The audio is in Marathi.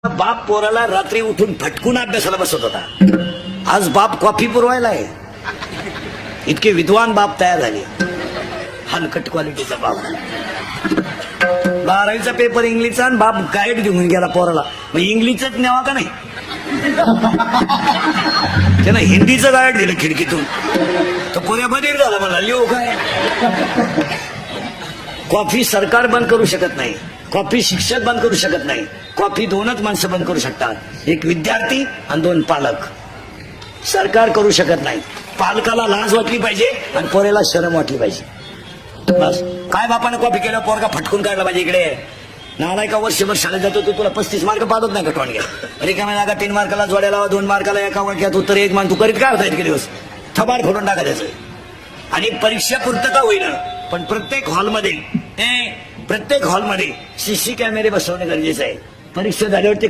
बाप पोराला रात्री उठून फटकून अभ्यासाला बसत होता. आज बाप कॉफी पुरवायला आहे. इतके विद्वान बाप तयार झाले. हलकट क्वालिटीचा बाप. 12वीचा पेपर इंग्लिशचा आणि बाप गाईड घेऊन गेला पोराला. मग इंग्लिशच न्यावा का नाही? त्यानं हिंदीचं गाईड दिलं खिडकीतून. तर पोऱ्या बधीर झाला मला लिहू काय. कॉफी सरकार बंद करू शकत नाही. कॉफी शिक्षक बंद करू शकत नाही. कॉफी दोनच माणसं बंद करू शकतात, एक विद्यार्थी आणि 2 पालक. सरकार करू शकत नाही. पालकाला लाज वाटली पाहिजे आणि पोरेला शरम वाटली पाहिजे. बस. काय बापानं कॉफी केलं, पोरगा फटकून काढला पाहिजे. इकडे नालाय का वर्षभर शाळेत जातो तू, तुला 35 मार्क पाहत नाही का टोणग्या. रिकाम्या जागा 3 मार्काला जोड्याला 2 मार्काला एका वाक्यात उत्तर 1 मान. तू करीत काय होता इतके दिवस? थबाड फोडून टाकायचं. आणि परीक्षा पूर्तता होईल, पण प्रत्येक हॉलमध्ये CC कॅमेरे बसवणे गरजेचं आहे. परीक्षा झाल्यावरती